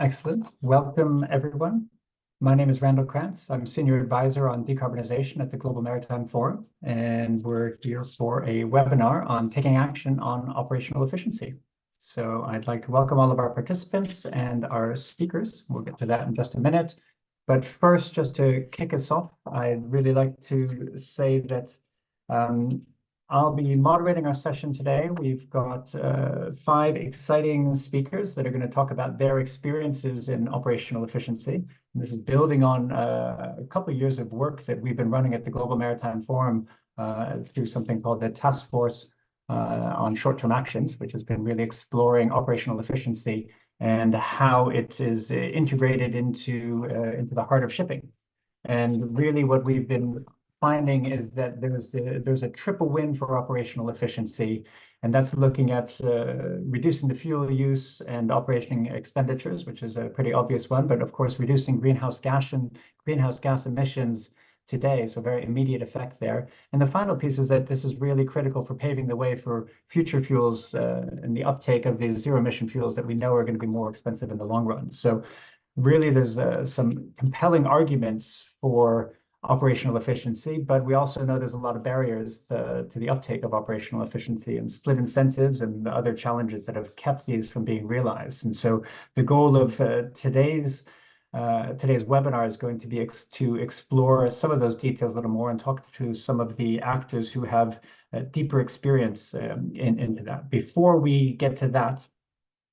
Excellent. Welcome, everyone. My name is Randall Krantz. I'm Senior Advisor on Decarbonization at the Global Maritime Forum, and we're here for a webinar on taking action on operational efficiency. So I'd like to welcome all of our participants and our speakers. We'll get to that in just a minute. But first, just to kick us off, I'd really like to say that I'll be moderating our session today. We've got 5 exciting speakers that are going to talk about their experiences in operational efficiency. And this is building on a couple of years of work that we've been running at the Global Maritime Forum through something called the Task Force on Short-Term Actions, which has been really exploring operational efficiency and how it is integrated into the heart of shipping. And really what we've been finding is that there's a triple win for operational efficiency, and that's looking at reducing the fuel use and operating expenditures, which is a pretty obvious one, but of course reducing greenhouse gas emissions today, so very immediate effect there. And the final piece is that this is really critical for paving the way for future fuels and the uptake of these zero-emission fuels that we know are going to be more expensive in the long run. So really there's some compelling arguments for operational efficiency, but we also know there's a lot of barriers to the uptake of operational efficiency and split incentives and other challenges that have kept these from being realized. And so the goal of today's webinar is going to be to explore some of those details a little more and talk to some of the actors who have deeper experience into that. Before we get to that,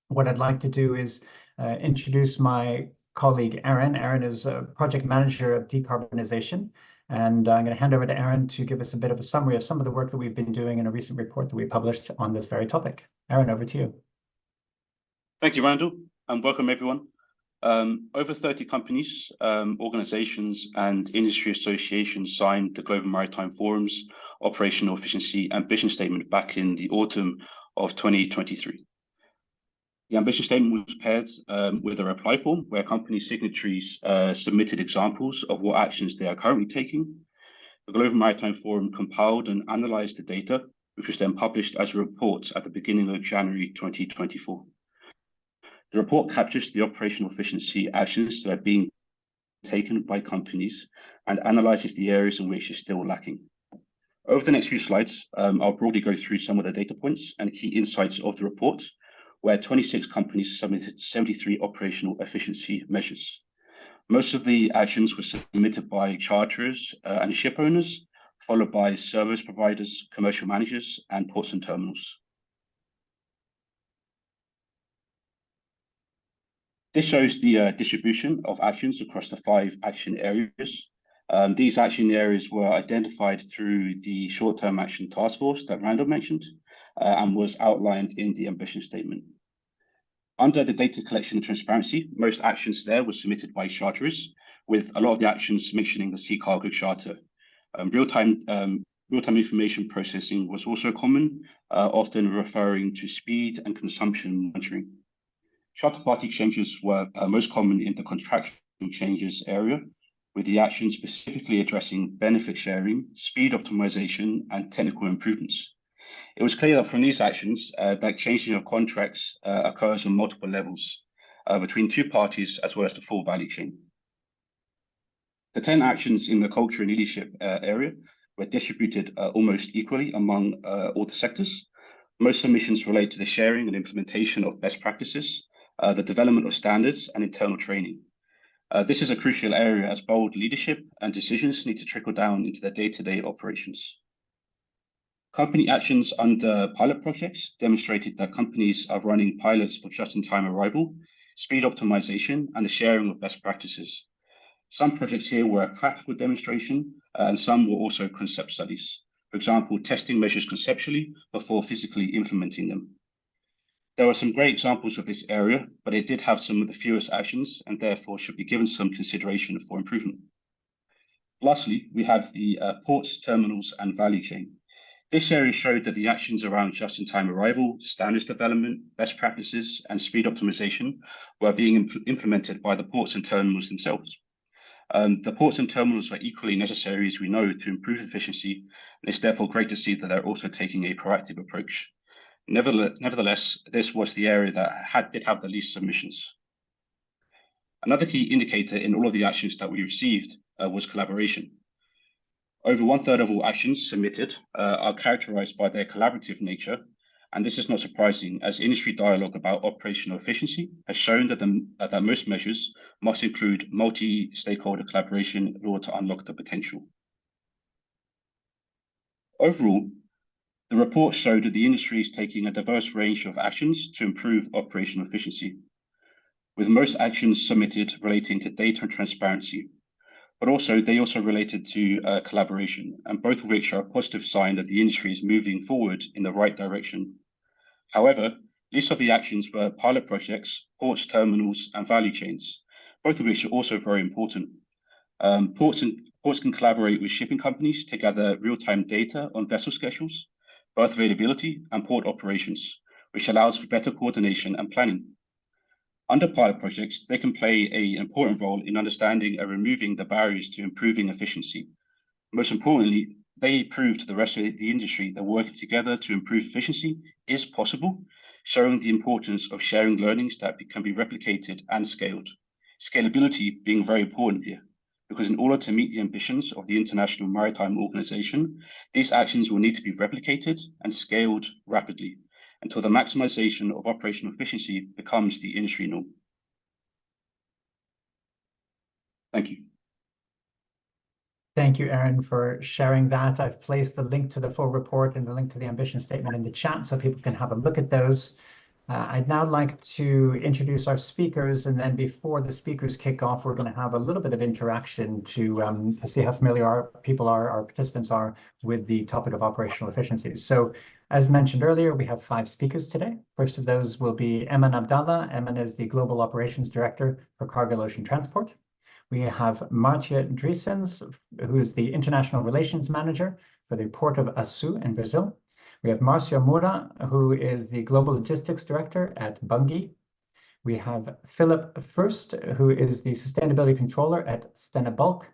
what I'd like to do is introduce my colleague, Aaron. Aaron is a project manager of decarbonization, and I'm going to hand over to Aaron to give us a bit of a summary of some of the work that we've been doing in a recent report that we published on this very topic. Aaron, over to you. Thank you, Randall, and welcome everyone. Over 30 companies, organizations, and industry associations signed the Global Maritime Forum's Operational Efficiency Ambition Statement back in the autumn of 2023. The ambition statement was paired with a reply form where company signatories submitted examples of what actions they are currently taking. The Global Maritime Forum compiled and analyzed the data, which was then published as a report at the beginning of January 2024. The report captures the operational efficiency actions that are being taken by companies and analyzes the areas in which it's still lacking. Over the next few slides, I'll broadly go through some of the data points and key insights of the report, where 26 companies submitted 73 operational efficiency measures. Most of the actions were submitted by charterers and ship owners, followed by service providers, commercial managers, and ports and terminals. This shows the distribution of actions across the 5 action areas. These action areas were identified through the short-term action task force that Randall mentioned, and was outlined in the ambition statement. Under the data collection and transparency, most actions there were submitted by charterers, with a lot of the actions mentioning the sea cargo charter. Real-time information processing was also common, often referring to speed and consumption monitoring. Charter party changes were most common in the contractual changes area, with the actions specifically addressing benefit sharing, speed optimization, and technical improvements. It was clear that from these actions that changing of contracts occurs on multiple levels between 2 parties as well as the full value chain. The 10 actions in the culture and leadership area were distributed almost equally among all the sectors. Most submissions relate to the sharing and implementation of best practices, the development of standards, and internal training. This is a crucial area as bold leadership and decisions need to trickle down into their day-to-day operations. Company actions under pilot projects demonstrated that companies are running pilots for just-in-time arrival, speed optimization, and the sharing of best practices. Some projects here were a practical demonstration, and some were also concept studies. For example, testing measures conceptually before physically implementing them. There were some great examples of this area, but it did have some of the fewest actions and therefore should be given some consideration for improvement. Lastly, we have the ports, terminals, and value chain. This area showed that the actions around just-in-time arrival, standards development, best practices, and speed optimization were being implemented by the ports and terminals themselves. The ports and terminals are equally necessary, as we know, to improve efficiency, and it's therefore great to see that they're also taking a proactive approach. Nevertheless, this was the area that did have the least submissions. Another key indicator in all of the actions that we received was collaboration. Over 1/3 of all actions submitted are characterized by their collaborative nature, and this is not surprising, as industry dialogue about operational efficiency has shown that most measures must include multi-stakeholder collaboration in order to unlock the potential. Overall, the report showed that the industry is taking a diverse range of actions to improve operational efficiency, with most actions submitted relating to data and transparency, but they also related to collaboration, and both of which are a positive sign that the industry is moving forward in the right direction. However, most of the actions were pilot projects, ports, terminals, and value chains, both of which are also very important. Ports can collaborate with shipping companies to gather real-time data on vessel schedules, berth availability, and port operations, which allows for better coordination and planning. Under pilot projects, they can play an important role in understanding and removing the barriers to improving efficiency. Most importantly, they prove to the rest of the industry that working together to improve efficiency is possible, showing the importance of sharing learnings that can be replicated and scaled. Scalability being very important here, because in order to meet the ambitions of the International Maritime Organization, these actions will need to be replicated and scaled rapidly, until the maximization of operational efficiency becomes the industry norm. Thank you. Thank you, Aaron, for sharing that. I've placed the link to the full report and the link to the ambition statement in the chat so people can have a look at those. I'd now like to introduce our speakers, and then before the speakers kick off, we're going to have a little bit of interaction to see how familiar our participants are with the topic of operational efficiencies. So, as mentioned earlier, we have 5 speakers today. First of those will be Eman Abdallah. Eman is the Global Operations Director for Cargo Ocean Transport. We have Marcia Driessens, who is the International Relations Manager for the Port of Açu in Brazil. We have Marcio Moura, who is the Global Logistics Director at Bunge. We have Philip Furst, who is the Sustainability Controller at Stena Bulk,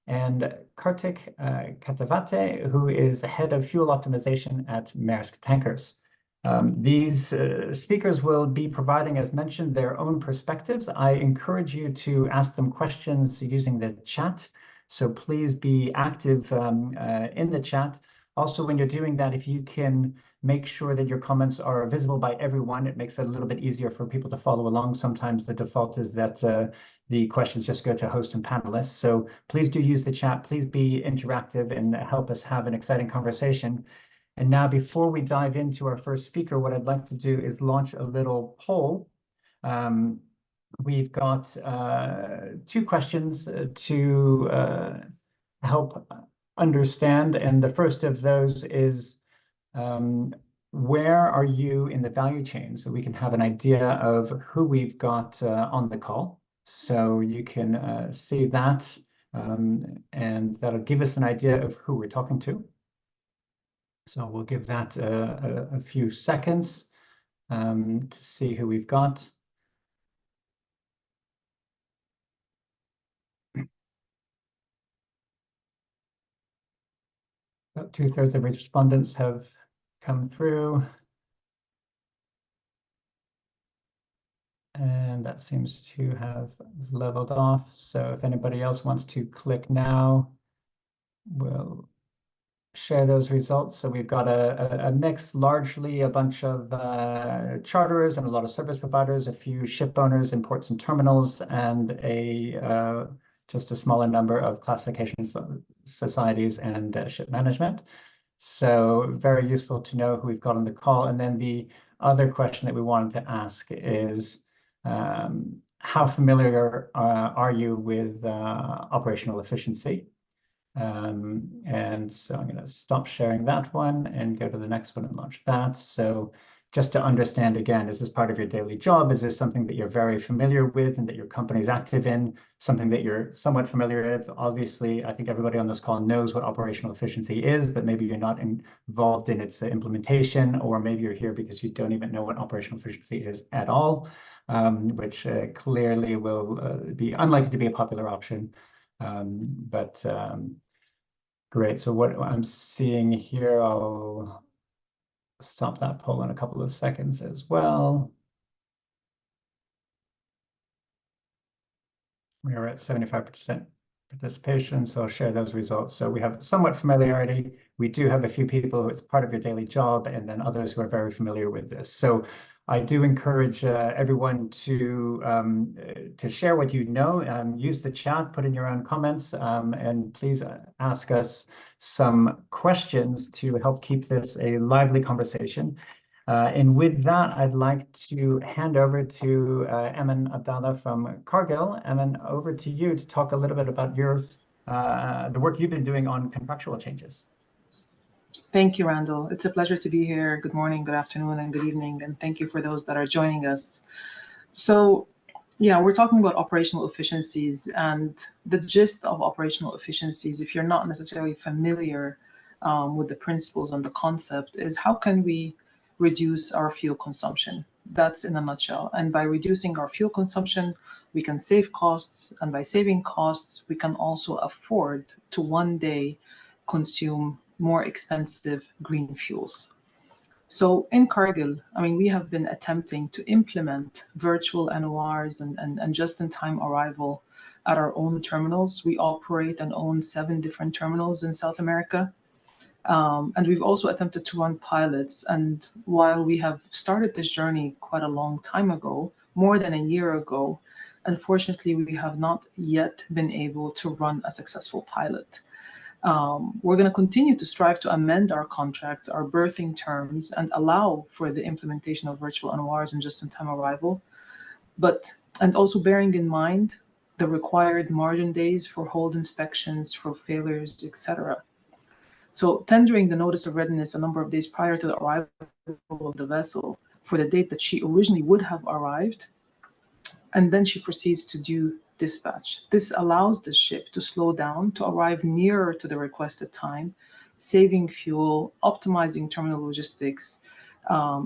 and Kartik Katavate, who is Head of Fuel Optimization at Maersk Tankers. These speakers will be providing, as mentioned, their own perspectives. I encourage you to ask them questions using the chat, so please be active in the chat. Also, when you're doing that, if you can make sure that your comments are visible by everyone, it makes it a little bit easier for people to follow along. Sometimes the default is that the questions just go to host and panelists. So please do use the chat. Please be interactive and help us have an exciting conversation. And now, before we dive into our first speaker, what I'd like to do is launch a little poll. We've got 2 questions to help understand, and the first of those is, where are you in the value chain? So we can have an idea of who we've got on the call. So you can see that, and that'll give us an idea of who we're talking to. So we'll give that a few seconds to see who we've got. About 2/3 of respondents have come through. And that seems to have leveled off. So if anybody else wants to click now, we'll share those results. So we've got a mix, largely a bunch of charterers and a lot of service providers, a few ship owners in ports and terminals, and just a smaller number of classification societies and ship management. So very useful to know who we've got on the call. And then the other question that we wanted to ask is, how familiar are you with operational efficiency? And so I'm going to stop sharing that one and go to the next one and launch that. So just to understand, again, is this part of your daily job? Is this something that you're very familiar with and that your company is active in? Something that you're somewhat familiar with? Obviously, I think everybody on this call knows what operational efficiency is, but maybe you're not involved in its implementation, or maybe you're here because you don't even know what operational efficiency is at all, which clearly will be unlikely to be a popular option. Great. So what I'm seeing here, I'll stop that poll in a couple of seconds as well. We are at 75% participation, so I'll share those results. So we have somewhat familiarity. We do have a few people who it's part of your daily job, and then others who are very familiar with this. So I do encourage everyone to share what you know. Use the chat, put in your own comments, and please ask us some questions to help keep this a lively conversation. And with that, I'd like to hand over to Emin Abdallah from Cargill. Emin, over to you to talk a little bit about the work you've been doing on contractual changes. Thank you, Randall. It's a pleasure to be here. Good morning, good afternoon, and good evening. And thank you for those that are joining us. So, yeah, we're talking about operational efficiencies, and the gist of operational efficiencies, if you're not necessarily familiar with the principles and the concept, is how can we reduce our fuel consumption? That's in a nutshell. And by reducing our fuel consumption, we can save costs. And by saving costs, we can also afford to one day consume more expensive green fuels. So in Cargill, I mean, we have been attempting to implement virtual NORs and just-in-time arrival at our own terminals. We operate and own 7 different terminals in South America. And we've also attempted to run pilots. And while we have started this journey quite a long time ago, more than a year ago, unfortunately, we have not yet been able to run a successful pilot. We're going to continue to strive to amend our contracts, our berthing terms, and allow for the implementation of virtual NORs and just-in-time arrival. And also bearing in mind the required margin days for hold inspections, for failures, etc. So tendering the notice of readiness a number of days prior to the arrival of the vessel for the date that she originally would have arrived, and then she proceeds to do dispatch. This allows the ship to slow down, to arrive nearer to the requested time, saving fuel, optimizing terminal logistics,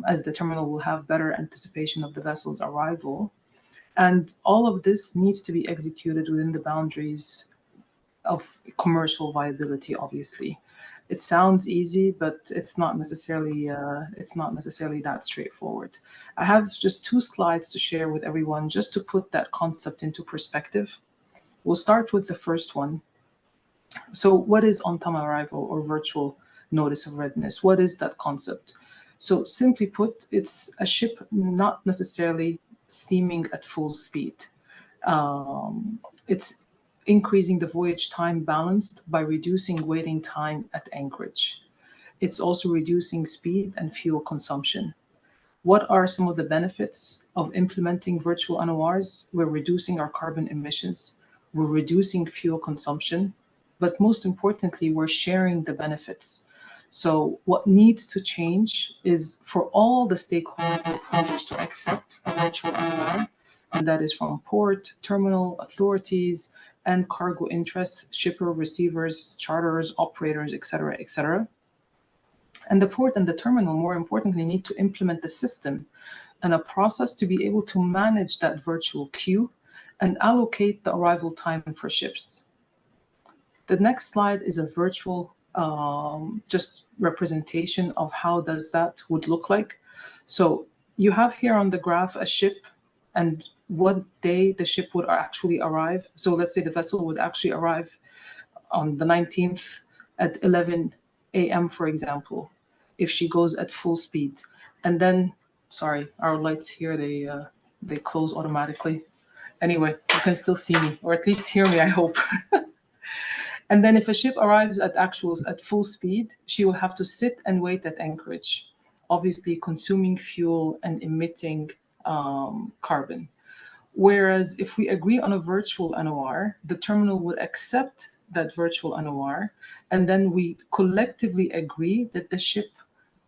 as the terminal will have better anticipation of the vessel's arrival. And all of this needs to be executed within the boundaries of commercial viability, obviously. It sounds easy, but it's not necessarily that straightforward. I have just 2 slides to share with everyone just to put that concept into perspective. We'll start with the first one. So what is on-time arrival or virtual notice of readiness? What is that concept? So simply put, it's a ship not necessarily steaming at full speed. It's increasing the voyage time balanced by reducing waiting time at anchorage. It's also reducing speed and fuel consumption. What are some of the benefits of implementing virtual NORs? We're reducing our carbon emissions, we're reducing fuel consumption, but most importantly, we're sharing the benefits. So what needs to change is for all the stakeholders to accept a virtual NOR, and that is from port, terminal, authorities, and cargo interests, shipper, receivers, charterers, operators, etc., etc. And the port and the terminal, more importantly, need to implement the system and a process to be able to manage that virtual queue and allocate the arrival time for ships. The next slide is a virtual just representation of how does that would look like. So you have here on the graph a ship and what day the ship would actually arrive. So let's say the vessel would actually arrive on the 19th at 11 a.m., for example, if she goes at full speed. And then, sorry, our lights here, they close automatically. Anyway, you can still see me, or at least hear me, I hope. And then if a ship arrives at full speed, she will have to sit and wait at anchorage, obviously consuming fuel and emitting carbon. Whereas if we agree on a virtual NOR, the terminal would accept that virtual NOR, and then we collectively agree that the ship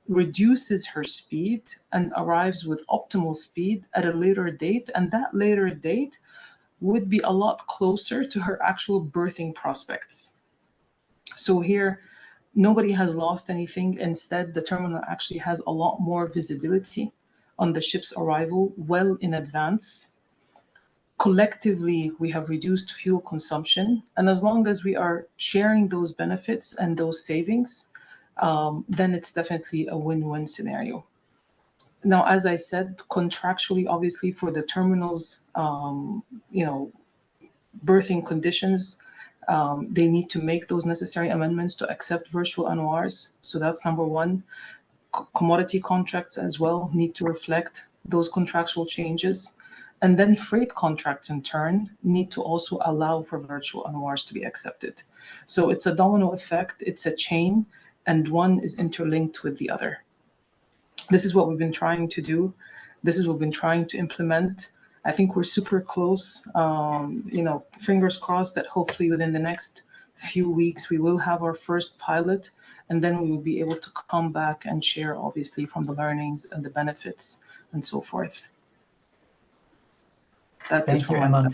reduces her speed and arrives with optimal speed at a later date, and that later date would be a lot closer to her actual berthing prospects. So here, nobody has lost anything. Instead, the terminal actually has a lot more visibility on the ship's arrival well in advance. Collectively, we have reduced fuel consumption. And as long as we are sharing those benefits and those savings, then it's definitely a win-win scenario. Now, as I said, contractually, obviously, for the terminals, berthing conditions, they need to make those necessary amendments to accept virtual NORs. So that's number one. Commodity contracts as well need to reflect those contractual changes. And then freight contracts in turn need to also allow for virtual NORs to be accepted. So it's a domino effect, it's a chain, and one is interlinked with the other. This is what we've been trying to do. This is what we've been trying to implement. I think we're super close. Fingers crossed that hopefully within the next few weeks, we will have our first pilot, and then we will be able to come back and share, obviously, from the learnings and the benefits and so forth. That's Thank you, Emma,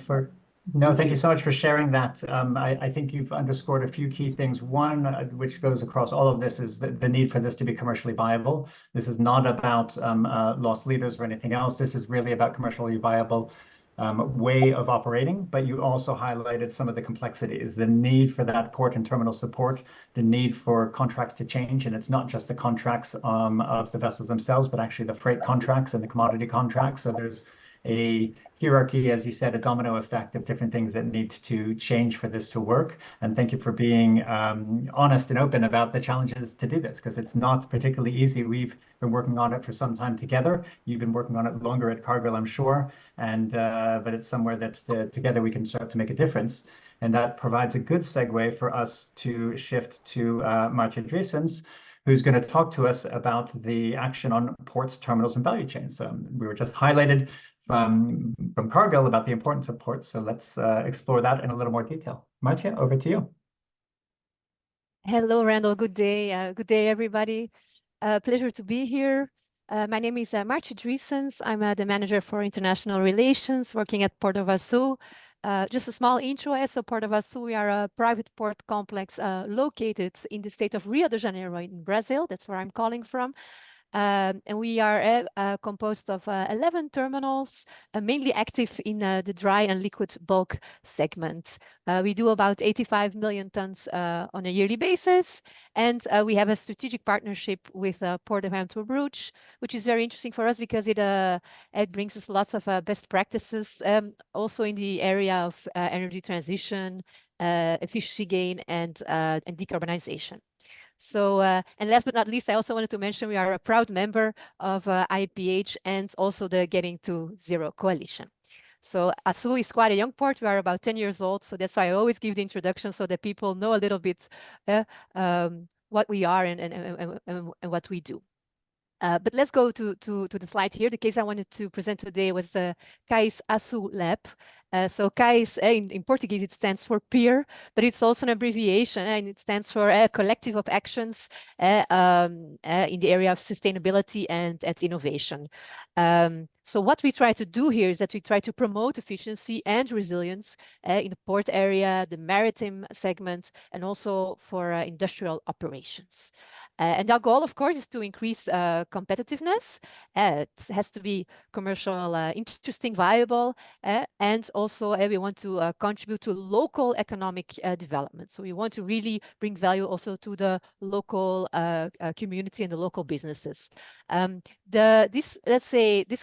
thank you so much for sharing that. I think you've underscored a few key things. One, which goes across all of this, is the need for this to be commercially viable. This is not about lost leaders or anything else. This is really about commercially viable way of operating, but you also highlighted some of the complexities, the need for that port and terminal support, the need for contracts to change. And it's not just the contracts of the vessels themselves, but actually the freight contracts and the commodity contracts. So there's a hierarchy, as you said, a domino effect of different things that need to change for this to work. And thank you for being honest and open about the challenges to do this, because it's not particularly easy. We've been working on it for some time together. You've been working on it longer at Cargill, I'm sure. And but it's somewhere that together we can start to make a difference. And that provides a good segue for us to shift to Martje Driessens, who's going to talk to us about the action on ports, terminals, and value chains. We were just highlighted from Cargill about the importance of ports. So let's explore that in a little more detail. Martje, over to you. Hello, Randall. Good day. Good day, everybody. Pleasure to be here. My name is Martje Driessens. I'm the manager for international relations working at Port of Açu. Just a small intro. So Port of Açu, we are a private port complex located in the state of Rio de Janeiro in Brazil. That's where I'm calling from. And we are composed of 11 terminals, mainly active in the dry and liquid bulk segments. We do about 85 million tons on a yearly basis. And we have a strategic partnership with Port of Antwerp, which is very interesting for us because it brings us lots of best practices, also in the area of energy transition, efficiency gain, and decarbonization. So, and last but not least, I also wanted to mention we are a proud member of IPH and also the Getting to Zero Coalition. So Açu is quite a young port. We are about 10 years old. So that's why I always give the introduction so that people know a little bit what we are and what we do. But let's go to the slide here. The case I wanted to present today was the CAIS Açu Lab. So CAIS, in Portuguese, it stands for peer, but it's also an abbreviation, and it stands for a collective of actions in the area of sustainability and innovation. So what we try to do here is that we try to promote efficiency and resilience in the port area, the maritime segment, and also for industrial operations. And our goal, of course, is to increase competitiveness. It has to be commercial, interesting, viable, and also we want to contribute to local economic development. So we want to really bring value also to the local community and the local businesses. This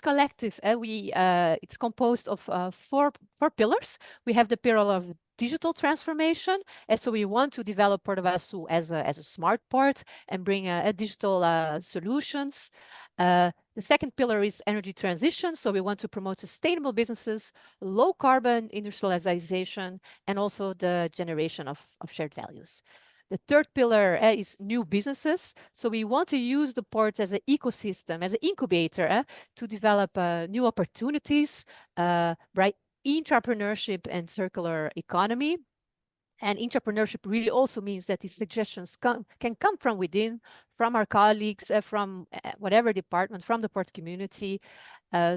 collective, it's composed of four pillars. We have the pillar of digital transformation, and so we want to develop Port of Açu as a smart port and bring digital solutions. The second pillar is energy transition, so we want to promote sustainable businesses, low carbon industrialization, and also the generation of shared values. The third pillar is new businesses. So we want to use the port as an ecosystem, as an incubator to develop new opportunities, right? Entrepreneurship and circular economy. And entrepreneurship really also means that these suggestions can come from within, from our colleagues, from whatever department, from the port community.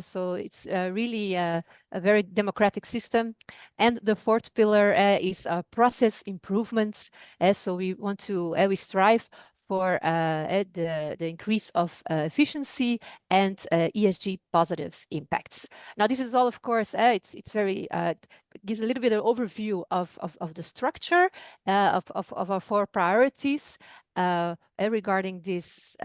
So it's really a very democratic system. And the fourth pillar is process improvements. So we want to, we strive for the increase of efficiency and ESG positive impacts. Now, this is all, of course, it's very, gives a little bit of overview of the structure of our four priorities regarding this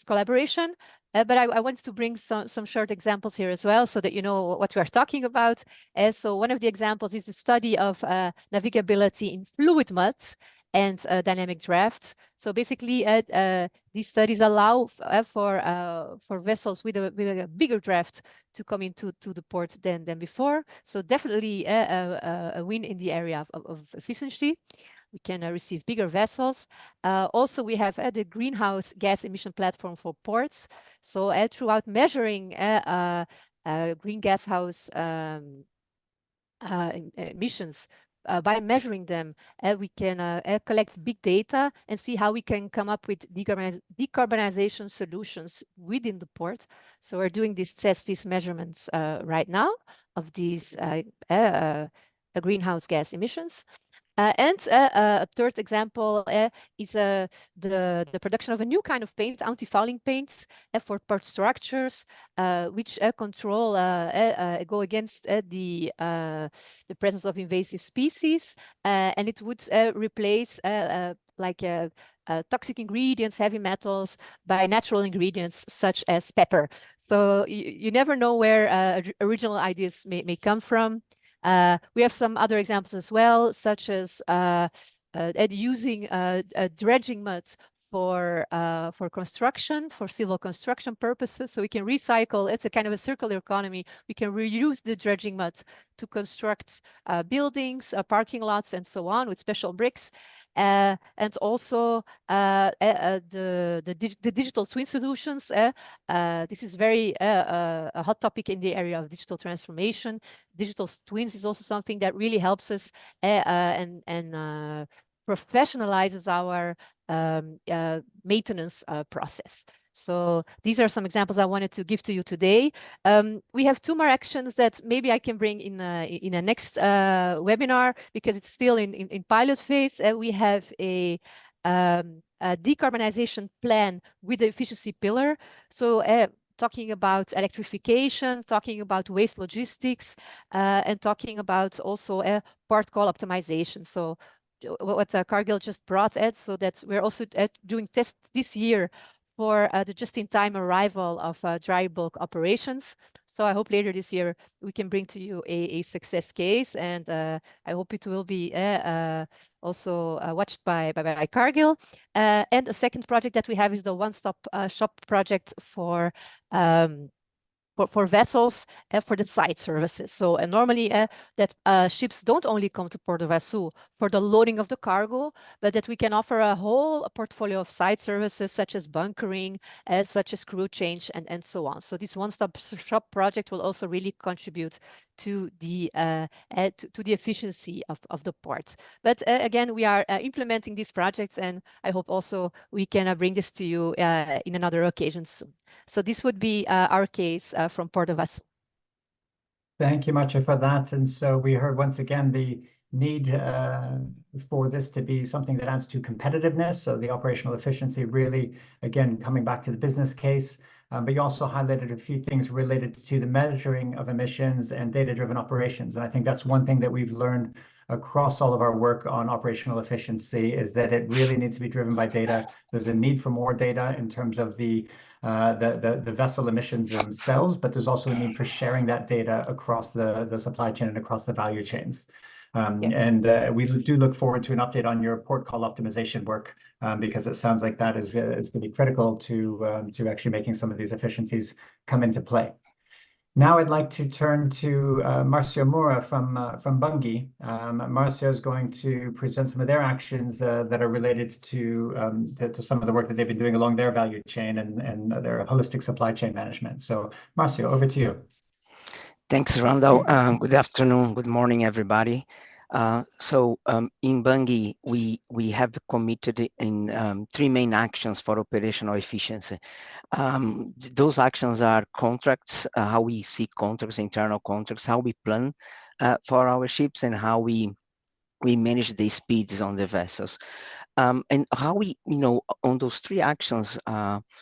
collaboration. But I wanted to bring some short examples here as well, so that you know what we are talking about. So one of the examples is the study of navigability in fluid muds and dynamic drafts. So basically, these studies allow for vessels with a bigger draft to come into the port than before. So definitely a win in the area of efficiency. We can receive bigger vessels. Also, we have the greenhouse gas emission platform for ports. So throughout measuring green gas house emissions, by measuring them, we can collect big data and see how we can come up with decarbonization solutions within the port. So we're doing these measurements right now of these greenhouse gas emissions. And a third example is the production of a new kind of paint, anti-fouling paints for port structures, which control go against the presence of invasive species, and it would replace toxic ingredients, heavy metals, by natural ingredients such as pepper. So you never know where original ideas may come from. We have some other examples as well, such as using dredging mud for construction, for civil construction purposes. So we can recycle. It's a kind of a circular economy. We can reuse the dredging mud to construct buildings, parking lots, and so on with special bricks. And also the digital twin solutions. This is very a hot topic in the area of digital transformation. Digital twins is also something that really helps us and professionalizes our maintenance process. So these are some examples I wanted to give to you today. We have two more actions that maybe I can bring in a next webinar, because it's still in pilot phase. We have a decarbonization plan with the efficiency pillar. So talking about electrification, talking about waste logistics, and talking about also port call optimization. So what Cargill just brought, Ed, so that we're also doing tests this year for the just-in-time arrival of dry bulk operations. So I hope later this year we can bring to you a success case, and I hope it will be also watched by Cargill. And a second project that we have is the one-stop shop project for vessels for the site services. So normally that ships don't only come to Port of Açu for the loading of the cargo, but that we can offer a whole portfolio of site services such as bunkering, such as crew change, and so on. So this one-stop shop project will also really contribute to the efficiency of the port. But again, we are implementing these projects, and I hope also we can bring this to you in another occasion soon. So this would be our case from Port of Açu. Thank you much for that. And so we heard once again the need for this to be something that adds to competitiveness. So the operational efficiency really, again, coming back to the business case. But you also highlighted a few things related to the measuring of emissions and data-driven operations. And I think that's one thing that we've learned across all of our work on operational efficiency, is that it really needs to be driven by data. There's a need for more data in terms of the vessel emissions themselves, but there's also a need for sharing that data across the supply chain and across the value chains. And we do look forward to an update on your port call optimization work, because it sounds like that is going to be critical to actually making some of these efficiencies come into play. Now I'd like to turn to Marcio Moura from Bunge. Marcio is going to present some of their actions that are related to some of the work that they've been doing along their value chain and their holistic supply chain management. So Marcio, over to you. Thanks, Randall. Good afternoon, good morning, everybody. In Bunge, we have committed in 3 main actions for operational efficiency. Those actions are contracts, how we see contracts, internal contracts, how we plan for our ships, and how we manage the speeds on the vessels. And how we, on those 3 actions,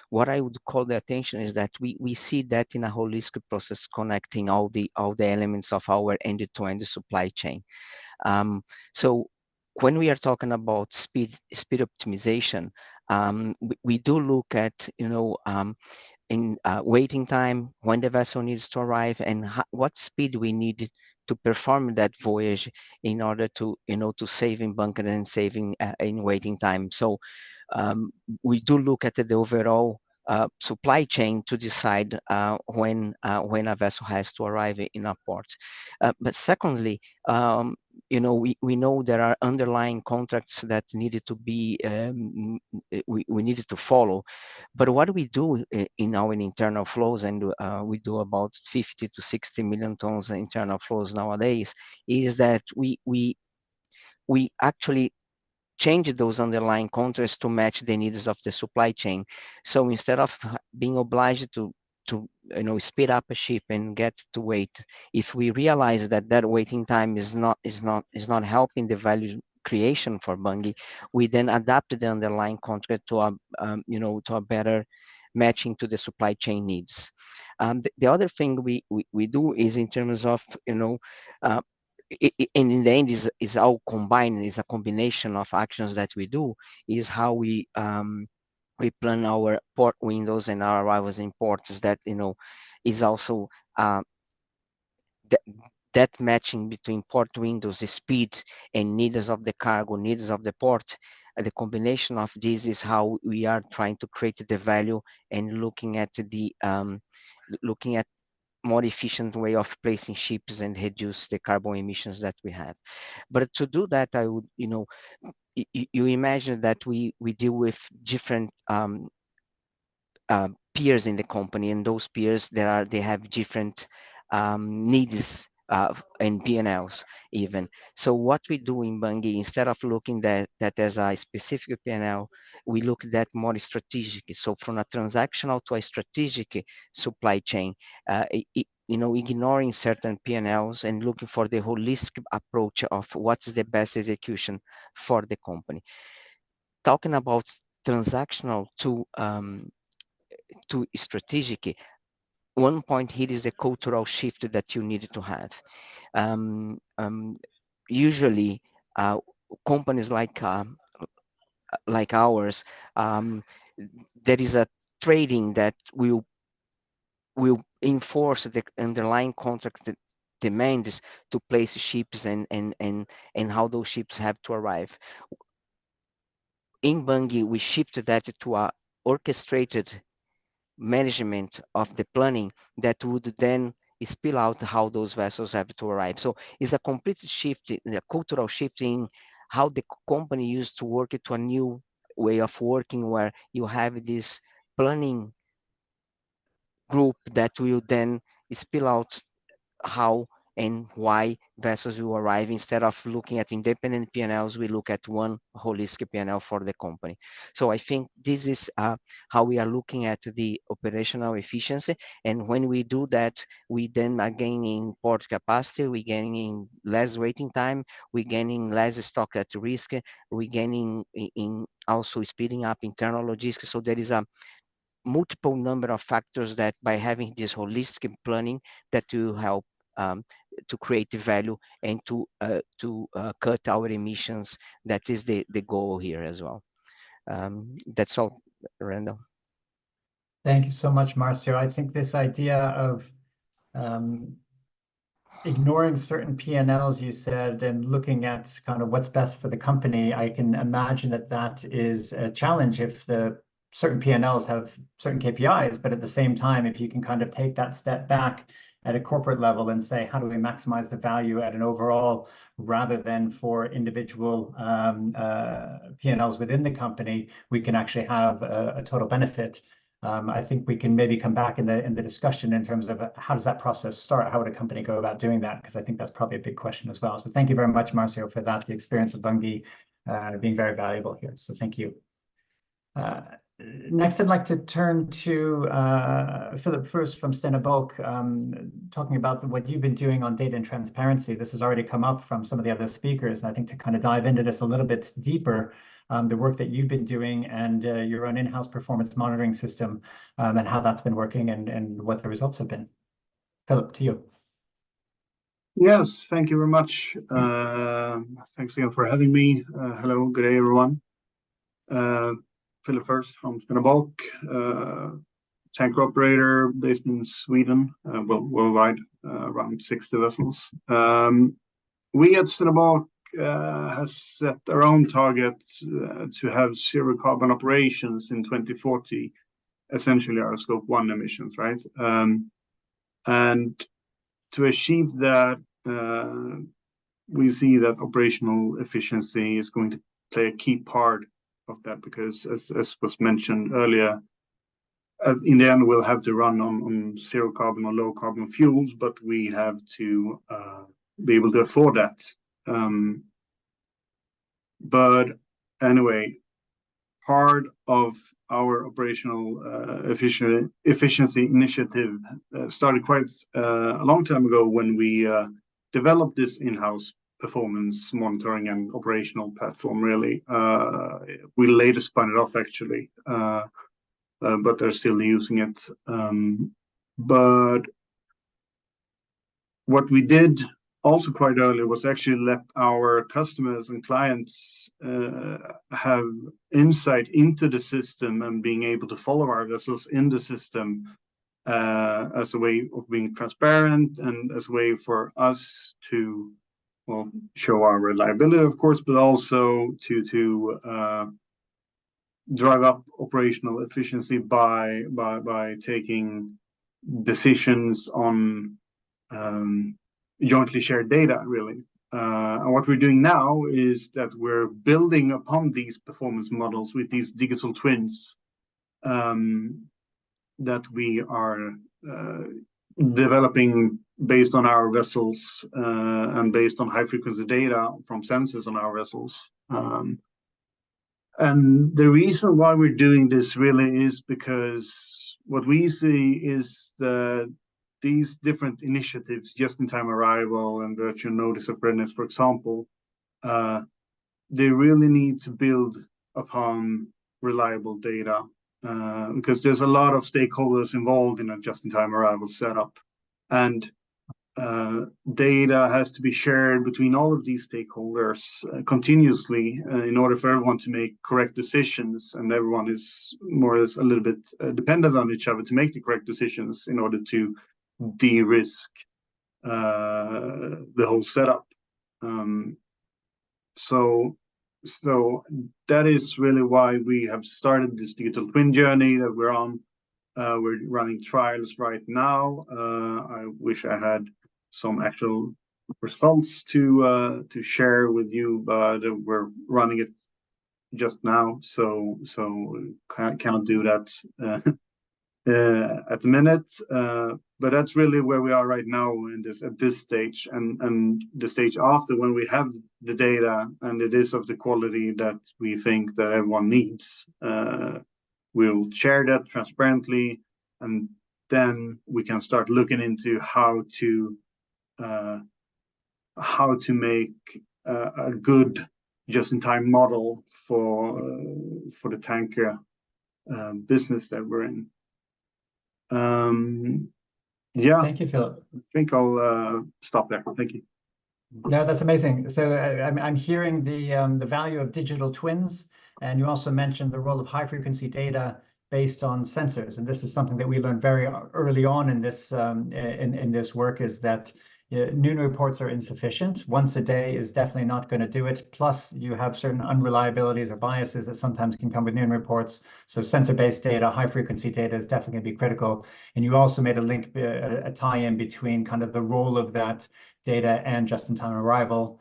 what I would call the attention is that we see that in a holistic process, connecting all the elements of our end-to-end supply chain. So when we are talking about speed optimization, we do look at waiting time, when the vessel needs to arrive, and what speed we need to perform that voyage in order to, to save in bunker and saving in waiting time. So we do look at the overall supply chain to decide when a vessel has to arrive in a port. But secondly, we know there are underlying contracts that needed to be we needed to follow. But what we do in our internal flows, and we do about 50 to 60 million tons internal flows nowadays, is that we actually change those underlying contracts to match the needs of the supply chain. So instead of being obliged to speed up a ship and get to wait, if we realize that waiting time is not helping the value creation for Bunge, we then adapt the underlying contract to a better matching to the supply chain needs. The other thing we do is in terms of and in the end is all combined, is a combination of actions that we do, is how we plan our port windows and our arrivals in ports. That is also that matching between port windows, the speed and needs of the cargo, needs of the port. The combination of this is how we are trying to create the value and looking at more efficient way of placing ships and reduce the carbon emissions that we have. But to do that, I would, you imagine that we deal with different peers in the company, and those peers they have different needs and P&Ls even. So what we do in Bunge, instead of looking that as a specific P&L, we look at that more strategic. So from a transactional to a strategic supply chain, ignoring certain P&Ls and looking for the holistic approach of what's the best execution for the company. Talking about transactional to strategic, one point here is the cultural shift that you need to have. Usually, companies like ours, there is a trading that will enforce the underlying contract demands to place ships and how those ships have to arrive. In Bunge, we shifted that to a orchestrated management of the planning that would then spill out how those vessels have to arrive. So it's a complete shift, a cultural shift in how the company used to work to a new way of working, where you have this planning group that will then spill out how and why vessels will arrive. Instead of looking at independent P&Ls, we look at one holistic P&L for the company. So I think this is how we are looking at the operational efficiency. And when we do that, we then are gaining port capacity, we gaining less waiting time, we gaining less stock at risk, we gaining in also speeding up internal logistics. So there is a multiple number of factors that by having this holistic planning that will help to create the value and to cut our emissions. That is the goal here as well. That's all, Randall. Thank you so much, Marcio. I think this idea of ignoring certain P&Ls, you said, and looking at kind of what's best for the company, I can imagine that is a challenge if the certain P&Ls have certain KPIs, but at the same time, if you can kind of take that step back at a corporate level and say, how do we maximize the value at an overall, rather than for individual P&Ls within the company, we can actually have a total benefit. I think we can maybe come back in the discussion in terms of how does that process start? How would a company go about doing that? Because I think that's probably a big question as well. So thank you very much, Marcio, for that. The experience of Bunge being very valuable here. So thank you. Next, I'd like to turn to Philip first from Stena Bulk, talking about what you've been doing on data and transparency. This has already come up from some of the other speakers, and I think to kind of dive into this a little bit deeper, the work that you've been doing and your own in-house performance monitoring system, and how that's been working and what the results have been. Philip, to you. Yes, thank you very much. Thanks again for having me. Hello, good day, everyone. Philip first from Stena Bulk. tanker operator based in Sweden, worldwide, around 60 vessels. We at ZeroNorth has set our own target to have zero carbon operations in 2040, essentially our scope 1 emissions, right? And to achieve that, we see that operational efficiency is going to play a key part of that, because as was mentioned earlier, in the end we'll have to run on zero carbon or low carbon fuels, but we have to be able to afford that. But anyway, part of our operational efficiency initiative started quite a long time ago when we developed this in-house performance monitoring and operational platform, really. We later spun it off, actually, but they're still using it. But what we did also quite early was actually let our customers and clients have insight into the system and being able to follow our vessels in the system as a way of being transparent and as a way for us to, well, show our reliability, of course, but also to drive up operational efficiency by taking decisions on jointly shared data, really. And what we're doing now is that we're building upon these performance models with these digital twins that we are developing based on our vessels and based on high frequency data from sensors on our vessels. And the reason why we're doing this really is because what we see is that these different initiatives, just-in-time arrival and virtual notice of readiness, for example, they really need to build upon reliable data because there's a lot of stakeholders involved in a just-in-time arrival setup. And data has to be shared between all of these stakeholders continuously in order for everyone to make correct decisions, and everyone is more or less a little bit dependent on each other to make the correct decisions in order to de-risk the whole setup. So that is really why we have started this digital twin journey that we're on. We're running trials right now. I wish I had some actual results to share with you, but we're running it just now, so cannot do that at the minute. But that's really where we are right now at this stage, and the stage after, when we have the data and it is of the quality that we think that everyone needs, we'll share that transparently, and then we can start looking into how to make a good just-in-time model for the tanker business that we're in. Yeah. Thank you, Philip. I think I'll stop there. Thank you. No, that's amazing. So I'm hearing the value of digital twins, and you also mentioned the role of high-frequency data based on sensors. And this is something that we learned very early on in this in this work, is that noon reports are insufficient. Once a day is definitely not going to do it. Plus, you have certain unreliabilities or biases that sometimes can come with noon reports. So sensor-based data, high-frequency data is definitely going to be critical. And you also made a link, a tie-in between kind of the role of that data and just-in-time arrival,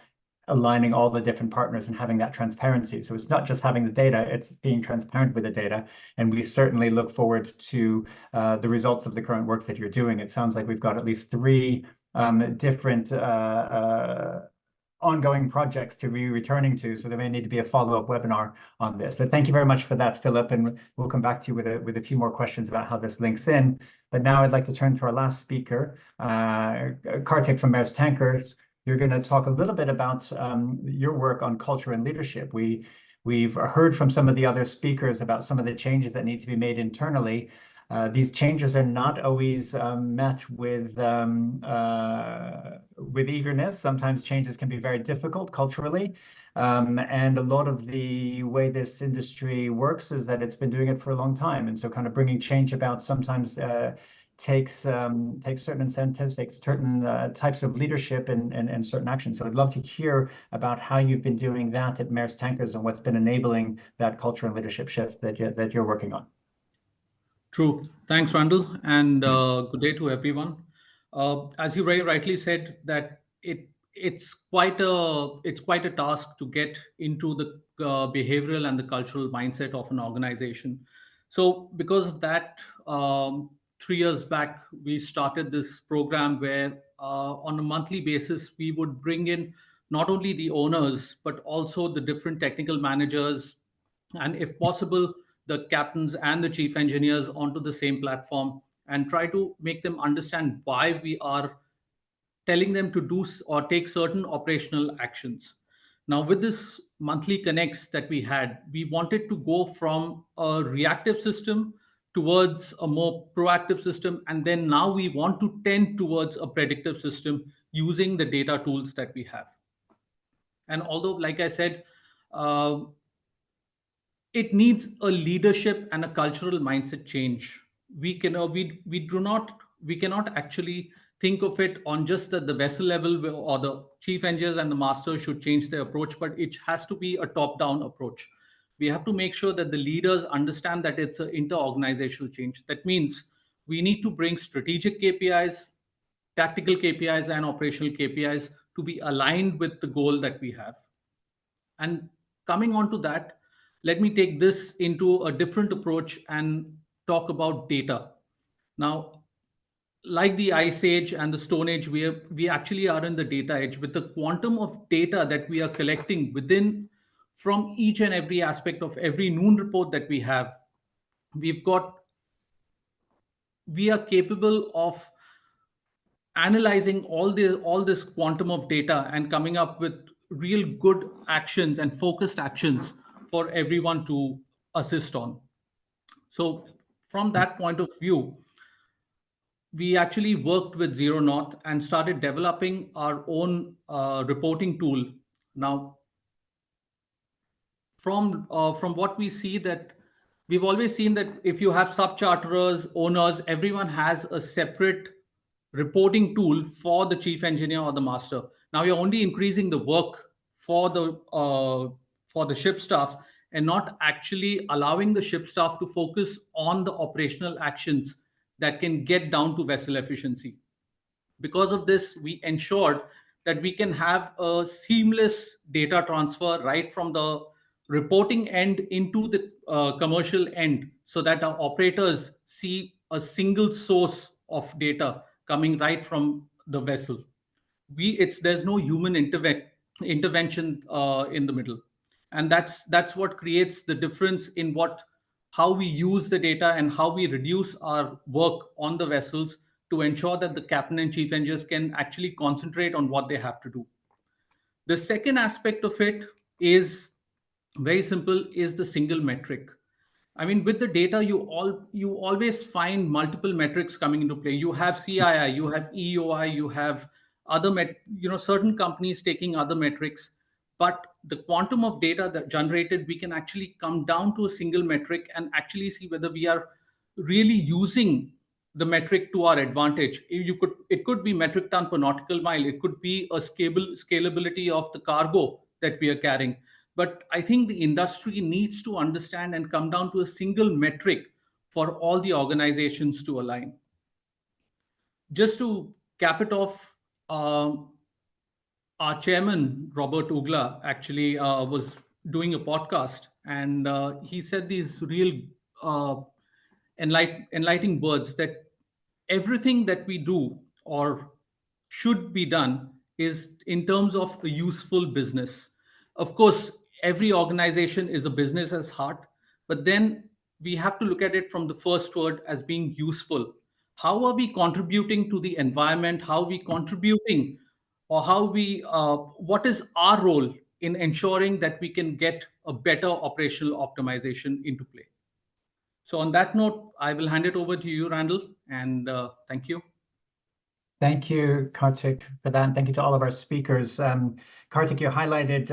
aligning all the different partners and having that transparency. So it's not just having the data, it's being transparent with the data. And we certainly look forward to the results of the current work that you're doing. It sounds like we've got at least 3 different ongoing projects to be returning to, so there may need to be a follow-up webinar on this. But thank you very much for that, Philip, and we'll come back to you with a few more questions about how this links in. But now I'd like to turn to our last speaker, Kartik from Maersk Tankers. You're going to talk a little bit about your work on culture and leadership. We've heard from some of the other speakers about some of the changes that need to be made internally. These changes are not always met with eagerness. Sometimes changes can be very difficult culturally. And a lot of the way this industry works is that it's been doing it for a long time. And so kind of bringing change about sometimes takes certain incentives, takes certain types of leadership and certain actions. So I'd love to hear about how you've been doing that at Maersk Tankers and what's been enabling that culture and leadership shift that you're working on. True. Thanks, Randall, and good day to everyone. As you very rightly said, that it's quite a task to get into the behavioral and the cultural mindset of an organization. So, because of that, 3 years back, we started this program where, on a monthly basis, we would bring in not only the owners but also the different technical managers, and if possible, the captains and the chief engineers onto the same platform, and try to make them understand why we are telling them to do or take certain operational actions. Now, with this monthly connects that we had, we wanted to go from a reactive system towards a more proactive system, and then now we want to tend towards a predictive system using the data tools that we have. And although, like I said, it needs a leadership and a cultural mindset change. We cannot actually think of it on just the vessel level, or the chief engineers and the masters should change their approach, but it has to be a top-down approach. We have to make sure that the leaders understand that it's an inter-organizational change. That means we need to bring strategic KPIs, tactical KPIs, and operational KPIs to be aligned with the goal that we have. And coming on to that, let me take this into a different approach and talk about data. Now, like the Ice Age and the Stone Age, we actually are in the data age. With the quantum of data that we are collecting from each and every aspect of every noon report that we have, we are capable of analyzing all this quantum of data and coming up with real good actions and focused actions for everyone to assist on. So from that point of view, we actually worked with ZeroNorth and started developing our own reporting tool. Now, from what we see, that we've always seen that if you have sub-charterers, owners, everyone has a separate reporting tool for the chief engineer or the master. Now you're only increasing the work for the ship staff and not actually allowing the ship staff to focus on the operational actions that can get down to vessel efficiency. Because of this, we ensured that we can have a seamless data transfer right from the reporting end into the commercial end, so that our operators see a single source of data coming right from the vessel. There's no human intervention in the middle, and that's what creates the difference in how we use the data and how we reduce our work on the vessels to ensure that the captain and chief engineers can actually concentrate on what they have to do. The second aspect of it is very simple, is the single metric. I mean, with the data, you always find multiple metrics coming into play. You have CII, you have EOI, you have other certain companies taking other metrics, but the quantum of data that generated, we can actually come down to a single metric and actually see whether we are really using the metric to our advantage. It could be metric ton per nautical mile. It could be a scalability of the cargo that we are carrying. But I think the industry needs to understand and come down to a single metric for all the organizations to align. Just to cap it off, our chairman, Robert Ugla, actually was doing a podcast, and he said these real enlightening words, that everything that we do or should be done is in terms of a useful business. Of course, every organization is a business at heart, but then we have to look at it from the first word as being useful. How are we contributing to the environment? How are we contributing, or what is our role in ensuring that we can get a better operational optimization into play? So on that note, I will hand it over to you, Randall, and thank you. Thank you, Kartik, for that. And thank you to all of our speakers. Kartik, you highlighted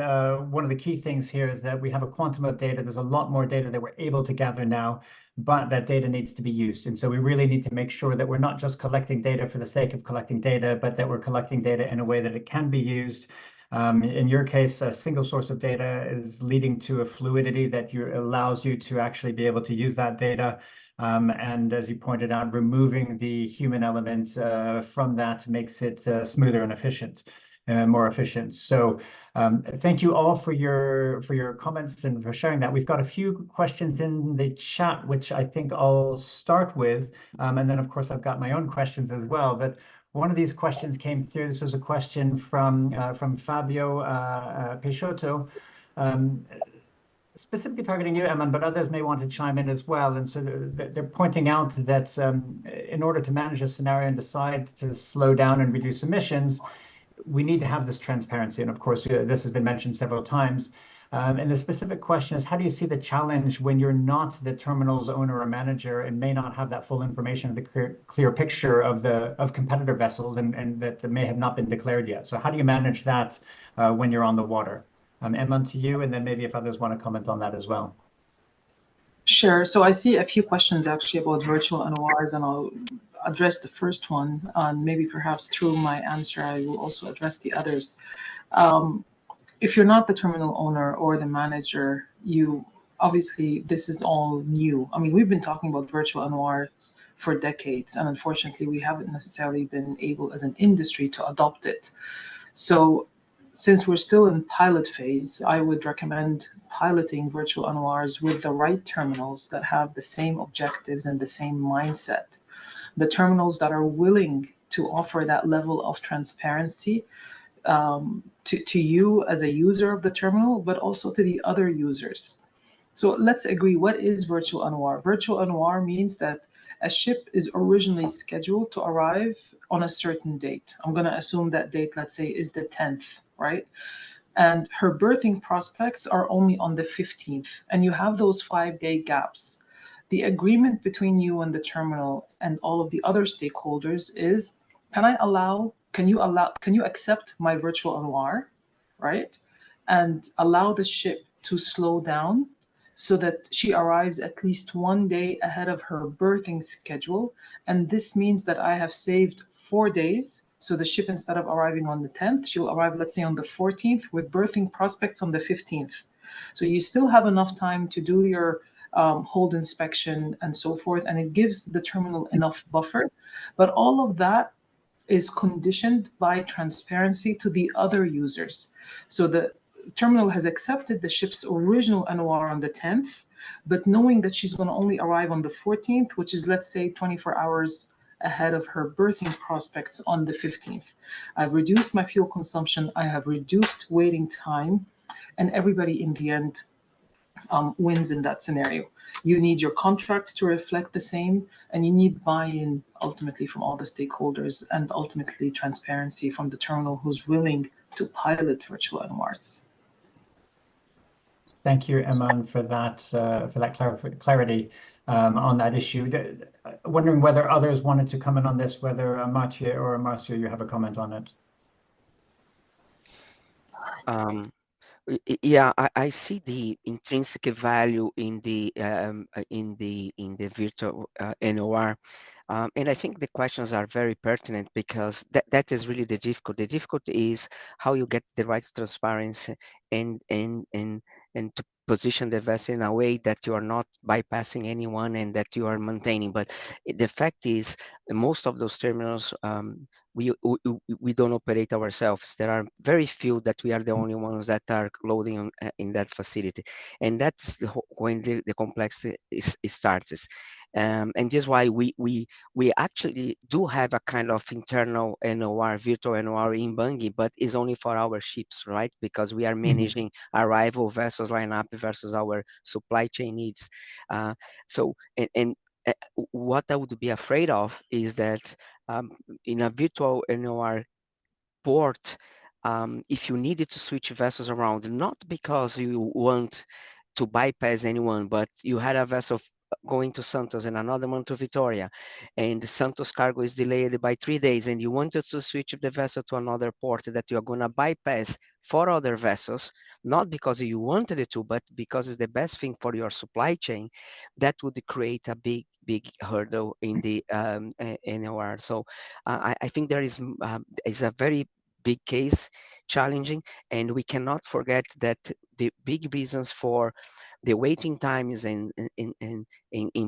one of the key things here is that we have a quantum of data. There's a lot more data that we're able to gather now, but that data needs to be used. And so we really need to make sure that we're not just collecting data for the sake of collecting data, but that we're collecting data in a way that it can be used. In your case, a single source of data is leading to a fluidity that allows you to actually be able to use that data. And as you pointed out, removing the human element from that makes it smoother and efficient, more efficient. So thank you all for your comments and for sharing that. We've got a few questions in the chat, which I think I'll start with. And then, of course, I've got my own questions as well. But one of these questions came through. This was a question from Fabio Peixoto. Specifically targeting you, Eman, but others may want to chime in as well. And so they're pointing out that in order to manage a scenario and decide to slow down and reduce emissions, we need to have this transparency. And of course, this has been mentioned several times. And the specific question is, how do you see the challenge when you're not the terminal's owner or manager and may not have that full information, the clear picture of competitor vessels and that may have not been declared yet? So how do you manage that when you're on the water? Eman, to you, and then maybe if others want to comment on that as well. Sure. So I see a few questions actually about virtual NORs, and I'll address the first one. And maybe perhaps through my answer, I will also address the others. If you're not the terminal owner or the manager, obviously this is all new. I mean, we've been talking about virtual NORs for decades, and unfortunately, we haven't necessarily been able as an industry to adopt it. So since we're still in pilot phase, I would recommend piloting virtual NORs with the right terminals that have the same objectives and the same mindset. The terminals that are willing to offer that level of transparency to you as a user of the terminal, but also to the other users. So let's agree, what is virtual NOR? Virtual NOR means that a ship is originally scheduled to arrive on a certain date. I'm going to assume that date, let's say, is the 10th, right? And her berthing prospects are only on the 15th. And you have those 5-day gaps. The agreement between you and the terminal and all of the other stakeholders is, can you accept my virtual NOR, right? And allow the ship to slow down so that she arrives at least 1 day ahead of her berthing schedule. And this means that I have saved 4 days. So the ship, instead of arriving on the 10th, she'll arrive, let's say, on the 14th with berthing prospects on the 15th. So you still have enough time to do your hold inspection and so forth. And it gives the terminal enough buffer. But all of that is conditioned by transparency to the other users. So the terminal has accepted the ship's original NOR on the 10th, but knowing that she's going to only arrive on the 14th, which is, let's say, 24 hours ahead of her berthing prospects on the 15th. I've reduced my fuel consumption, I have reduced waiting time, and everybody in the end wins in that scenario. You need your contracts to reflect the same, and you need buy-in ultimately from all the stakeholders, and ultimately transparency from the terminal who's willing to pilot virtual NORs. Thank you, Eman, for that clarity on that issue. Wondering whether others wanted to comment on this, whether Mathieu or Marcio, you have a comment on it. Yeah, I see the intrinsic value in the virtual NOR, and I think the questions are very pertinent because that is really the difficulty. The difficulty is how you get the right transparency and to position the vessel in a way that you are not bypassing anyone and that you are maintaining. But the fact is, most of those terminals, we don't operate ourselves. There are very few that we are the only ones that are loading in that facility, and that's when the complexity starts. And just why we actually do have a kind of internal NOR, virtual NOR in Bungie, but it's only for our ships, right? Because we are managing arrival vessels lineup versus our supply chain needs. What I would be afraid of is that in a virtual NOR port, if you needed to switch vessels around, not because you want to bypass anyone, but you had a vessel going to Santos and another month to Vitoria, and the Santos cargo is delayed by 3 days, and you wanted to switch the vessel to another port that you are going to bypass 4 other vessels, not because you wanted it to, but because it's the best thing for your supply chain, that would create a big hurdle in the NOR. So I think there is a very big case, challenging, and we cannot forget that the big reasons for the waiting times in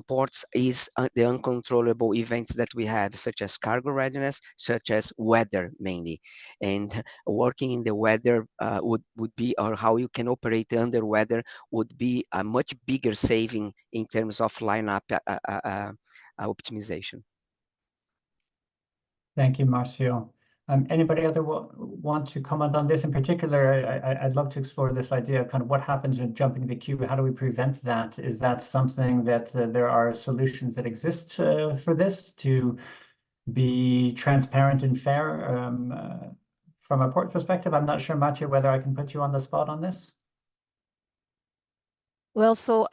ports is the uncontrollable events that we have, such as cargo readiness, such as weather mainly. And working in the weather would be, or how you can operate under weather would be a much bigger saving in terms of lineup optimization. Thank you, Marcio. Anybody other want to comment on this in particular? I'd love to explore this idea of kind of what happens in jumping the queue. How do we prevent that? Is that something that there are solutions that exist for this to be transparent and fair from a port perspective? I'm not sure, Matthew, whether I can put you on the spot on this. Well, so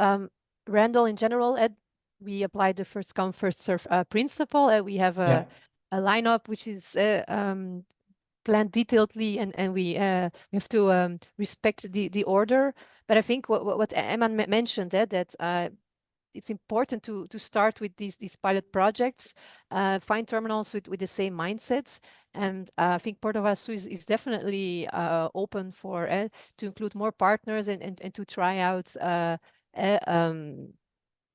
Randall, in general, Ed, we applied the first come, first serve principle. We have a lineup which is planned detailedly, and we have to respect the order. But I think what Emma mentioned, that it's important to start with these pilot projects, find terminals with the same mindsets. And I think Port of Açu is definitely open for to include more partners and to try out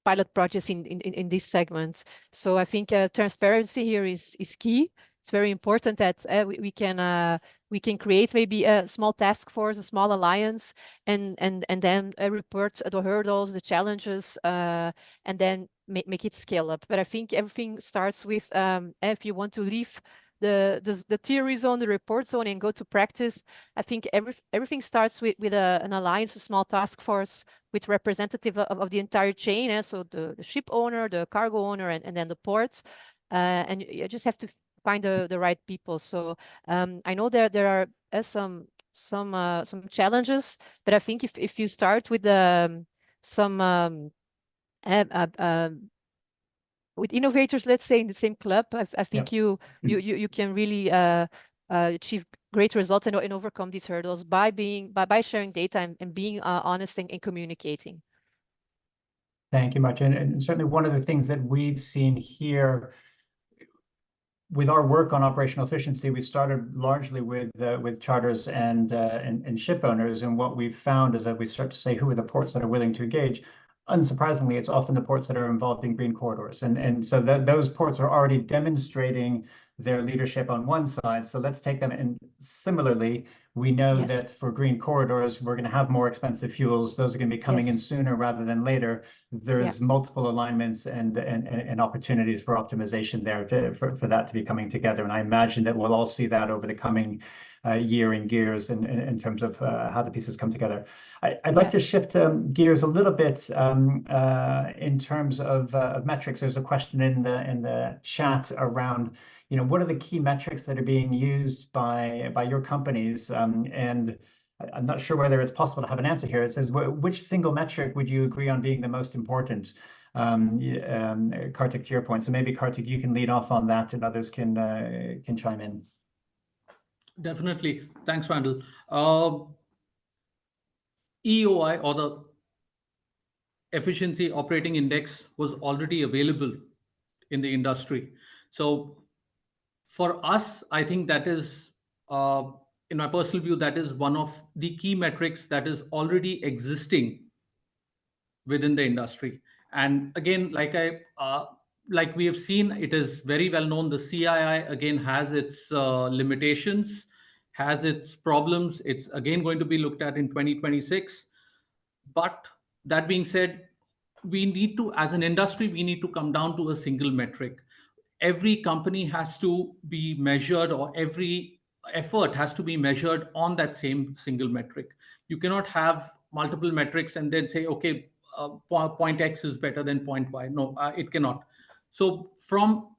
pilot projects in these segments. So I think transparency here is key. It's very important that we can create maybe a small task force, a small alliance, and then report the hurdles, the challenges, and then make it scale up. But I think everything starts with if you want to leave the theory zone, the report zone, and go to practice. I think everything starts with an alliance, a small task force with representative of the entire chain. So the ship owner, the cargo owner, and then the ports. And you just have to find the right people. So I know there are some challenges, but I think if you start with some with innovators, let's say, in the same club, I think you can really achieve great results and overcome these hurdles by sharing data and being honest and communicating. Thank you much. And certainly one of the things that we've seen here with our work on operational efficiency, we started largely with charters and ship owners. And what we've found is that we start to say, who are the ports that are willing to engage? Unsurprisingly, it's often the ports that are involved in green corridors. And so those ports are already demonstrating their leadership on one side. So let's take them. And similarly, we know that for green corridors, we're going to have more expensive fuels. Those are going to be coming in sooner rather than later. There's multiple alignments and opportunities for optimization there for that to be coming together. And I imagine that we'll all see that over the coming year in gears in terms of how the pieces come together. I'd like to shift gears a little bit in terms of metrics. There's a question in the chat around, what are the key metrics that are being used by your companies? And I'm not sure whether it's possible to have an answer here. It says, which single metric would you agree on being the most important? Kartik, to your point. So maybe Kartik, you can lead off on that, and others can chime in. Definitely. Thanks, Randall. EOI, or the Efficiency Operating Index, was already available in the industry. So for us, I think that is, in my personal view, that is one of the key metrics that is already existing within the industry. And again, like we have seen, it is very well known. The CII again has its limitations, has its problems. It's again going to be looked at in 2026. But that being said, we need to, as an industry, we need to come down to a single metric. Every company has to be measured, or every effort has to be measured on that same single metric. You cannot have multiple metrics and then say, okay, point X is better than point Y. No, it cannot. So from,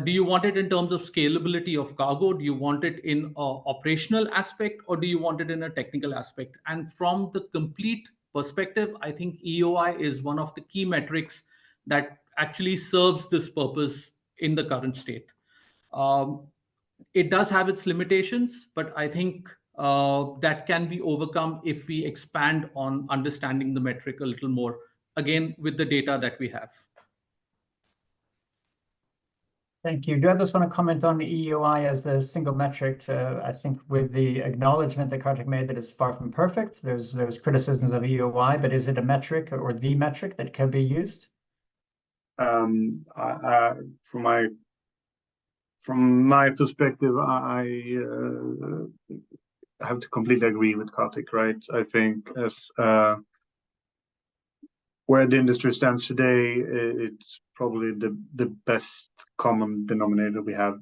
do you want it in terms of scalability of cargo? Do you want it in an operational aspect, or do you want it in a technical aspect? And from the complete perspective, I think EOI is one of the key metrics that actually serves this purpose in the current state. It does have its limitations, but I think that can be overcome if we expand on understanding the metric a little more, again, with the data that we have. Thank you. Do others want to comment on EEOI as a single metric? I think with the acknowledgement that Kartik made that it's far from perfect, there's criticisms of EEOI, but is it a metric or the metric that can be used? From my perspective, I have to completely agree with Kartik, right? I think as where the industry stands today, it's probably the best common denominator we have.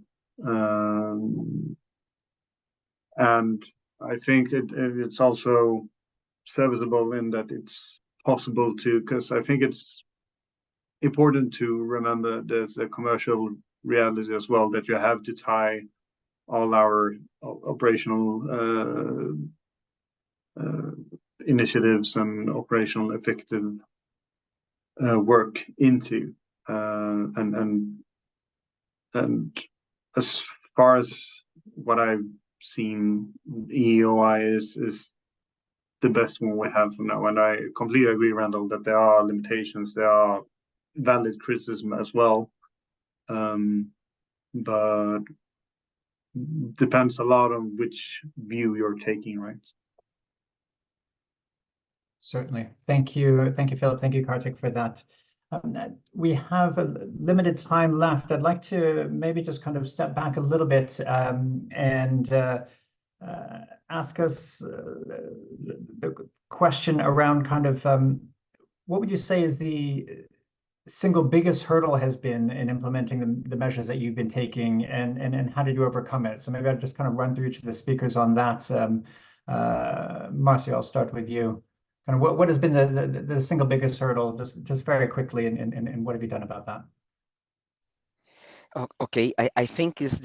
And I think it's also serviceable in that it's possible to, because I think it's important to remember there's a commercial reality as well, that you have to tie all our operational initiatives and operational effective work into, and as far as what I've seen, EEOI is the best one we have for now. And I completely agree, Randall, that there are limitations, there are valid criticism as well, but depends a lot on which view you're taking, right? Certainly. Thank you, Philip. Thank you, Kartik, for that. We have a limited time left. I'd like to maybe just kind of step back a little bit and ask us the question around kind of what would you say is the single biggest hurdle has been in implementing the measures that you've been taking, and how did you overcome it? So maybe I'll just kind of run through each of the speakers on that. Marcio, I'll start with you. Kind of what has been the single biggest hurdle, just very quickly, and what have you done about that? Okay, I think is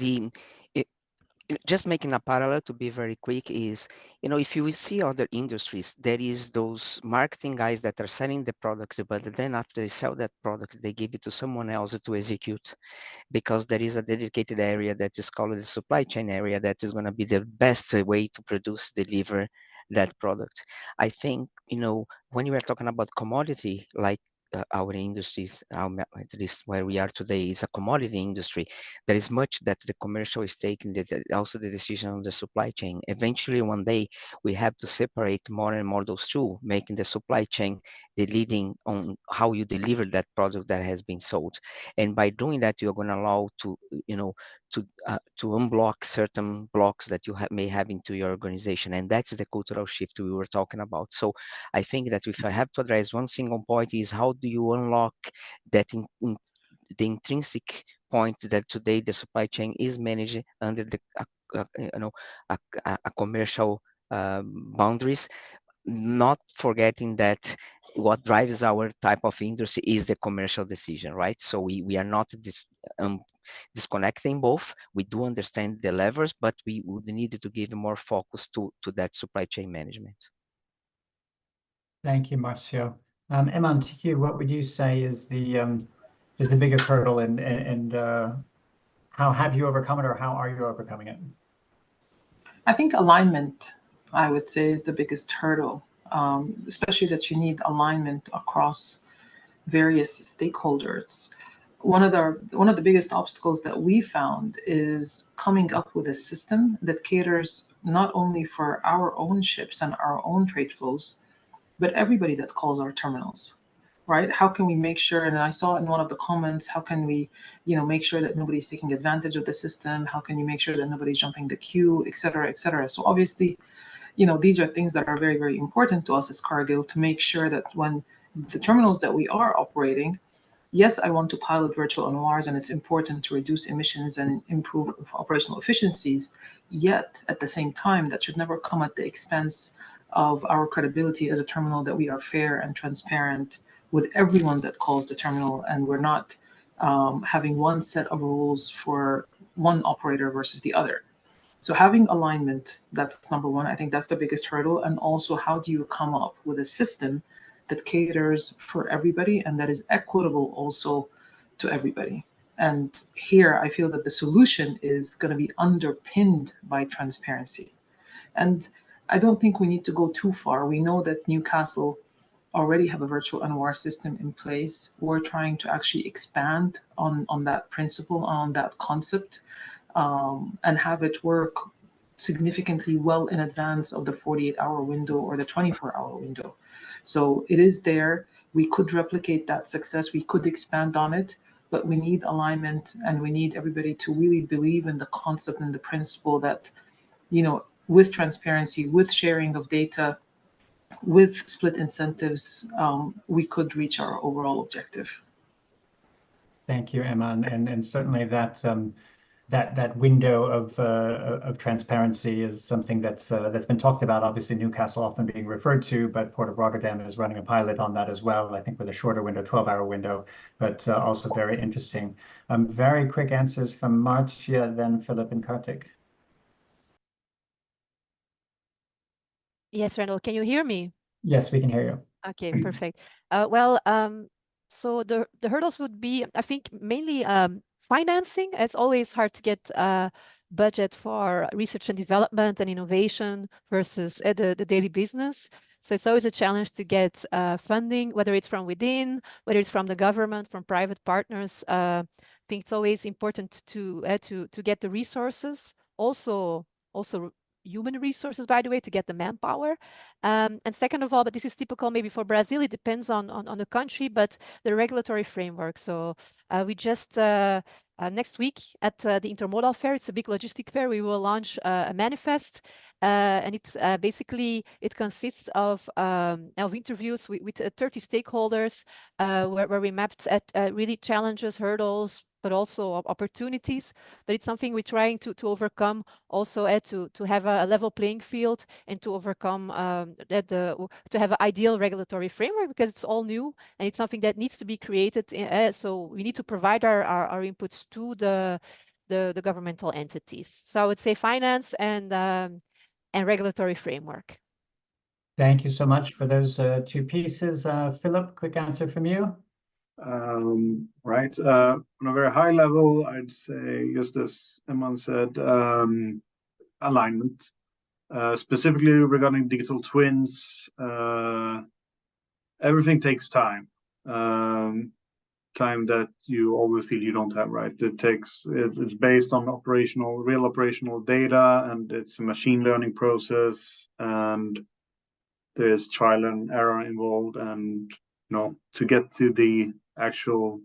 just making a parallel to be very quick is, if you see other industries, there is those marketing guys that are selling the product, but then after they sell that product, they give it to someone else to execute, because there is a dedicated area that is called the supply chain area that is going to be the best way to produce, deliver that product. I think, when you are talking about commodity, like our industries, at least where we are today, is a commodity industry. There is much that the commercial is taking, that also the decision on the supply chain. Eventually, one day, we have to separate more and more those two, making the supply chain the leading on how you deliver that product that has been sold. And by doing that, you're going to allow to unblock certain blocks that you may have into your organization. And that's the cultural shift we were talking about. So I think that if I have to address one single point is, how do you unlock that in the intrinsic point that today the supply chain is managed under the a commercial boundaries, not forgetting that what drives our type of industry is the commercial decision, right? So we are not disconnecting both. We do understand the levers, but we would need to give more focus to that supply chain management. Thank you, Marcio. Eman, to you, what would you say is the biggest hurdle, and how have you overcome it, or how are you overcoming it? I think alignment, I would say, is the biggest hurdle, especially that you need alignment across various stakeholders. One of the biggest obstacles that we found is coming up with a system that caters not only for our own ships and our own trade flows, but everybody that calls our terminals, right? How can we make sure, and I saw in one of the comments, how can we, make sure that nobody's taking advantage of the system? How can you make sure that nobody's jumping the queue, et cetera, et cetera? So obviously, these are things that are very, very important to us as Cargill, to make sure that when the terminals that we are operating, yes, I want to pilot virtual ORs, and it's important to reduce emissions and improve operational efficiencies. Yet, at the same time, that should never come at the expense of our credibility as a terminal, that we are fair and transparent with everyone that calls the terminal, and we're not having one set of rules for one operator versus the other. So having alignment, that's number one. I think that's the biggest hurdle. And also, how do you come up with a system that caters for everybody and that is equitable also to everybody. And here I feel that the solution is going to be underpinned by transparency. And I don't think we need to go too far. We know that Newcastle already have a virtual NOR system in place. We're trying to actually expand on that principle, on that concept, and have it work significantly well in advance of the 48-hour window or the 24-hour window. So it is there. We could replicate that success. We could expand on it, but we need alignment and we need everybody to really believe in the concept and the principle that, you know, with transparency, with sharing of data, with split incentives, we could reach our overall objective. Thank you, Emma, and certainly that that window of transparency is something that's been talked about. Obviously, Newcastle often being referred to, but Port of Rotterdam is running a pilot on that as well. I think with a shorter window, 12-hour window, but also very interesting. Very quick answers from Marcia, then Philip and Kartik. Yes, Randall, can you hear me? Yes, we can hear you. Okay, perfect. So the hurdles would be, I think, mainly financing. It's always hard to get budget for research and development and innovation versus the daily business. So it's always a challenge to get funding, whether it's from within, whether it's from the government, from private partners. I think it's always important to get the resources, also human resources, by the way, to get the manpower. And second of all, but this is typical maybe for Brazil, it depends on the country, but the regulatory framework. So we just next week at the Intermodal Fair, it's a big logistic fair, we will launch a manifest. And it's basically, it consists of interviews with 30 stakeholders where we mapped at really challenges, hurdles, but also opportunities. But it's something we're trying to overcome, also to have a level playing field and to overcome to have an ideal regulatory framework, because it's all new and it's something that needs to be created. So we need to provide our inputs to the governmental entities. So I would say finance and regulatory framework. Thank you so much for those two pieces. Philip, quick answer from you. Right. On a very high level, I'd say, just as Emma said, alignment, specifically regarding digital twins. Everything takes time. Time that you always feel you don't have, right? It's based on real operational data, and it's a machine learning process, and there's trial and error involved, and to get to the actual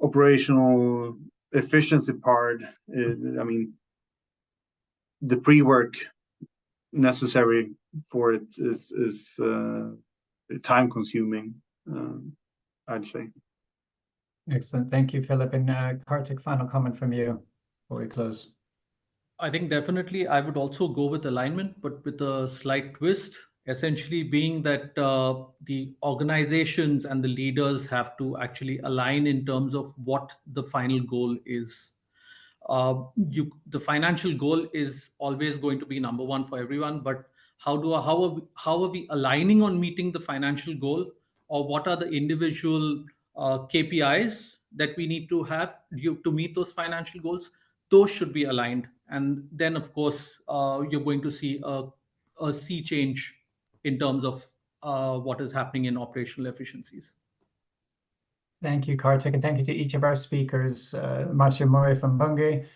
operational efficiency part, I mean, the pre-work necessary for it is time consuming, I'd say. Excellent. Thank you, Philip. And Kartik, final comment from you before we close. I think definitely I would also go with alignment, but with a slight twist, essentially being that the organizations and the leaders have to actually align in terms of what the final goal is. The financial goal is always going to be number one for everyone, but how are we aligning on meeting the financial goal, or what are the individual KPIs that we need to have to meet those financial goals? Those should be aligned, and then of course you're going to see a sea change in terms of what is happening in operational efficiencies. Thank you, Kartik, and thank you to each of our speakers, Marcia Murray from Bunge,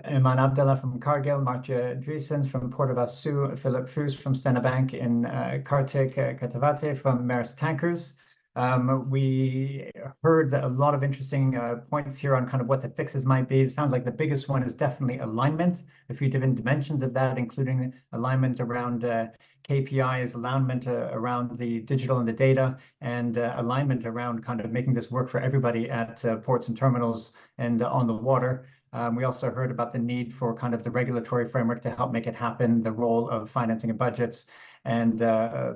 Iman Abdullah from Cargill, Marcia Driesens from Port of Vassou, Philip Foos from Stena Bank, and Kartik Katavate from Maersk Tankers. We heard a lot of interesting points here on kind of what the fixes might be. It sounds like the biggest one is definitely alignment, a few different dimensions of that, including alignment around KPIs, alignment around the digital and the data, and alignment around kind of making this work for everybody at ports and terminals and on the water. We also heard about the need for kind of the regulatory framework to help make it happen, the role of financing and budgets, and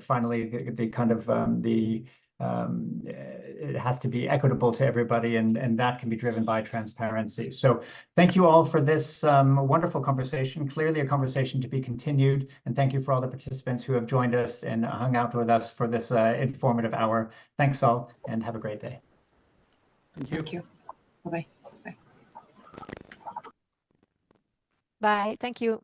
finally the kind of the it has to be equitable to everybody, and that can be driven by transparency. So thank you all for this wonderful conversation, clearly a conversation to be continued. And thank you for all the participants who have joined us and hung out with us for this informative hour. Thanks all, and have a great day. Thank you. Bye-bye. Bye. Thank you.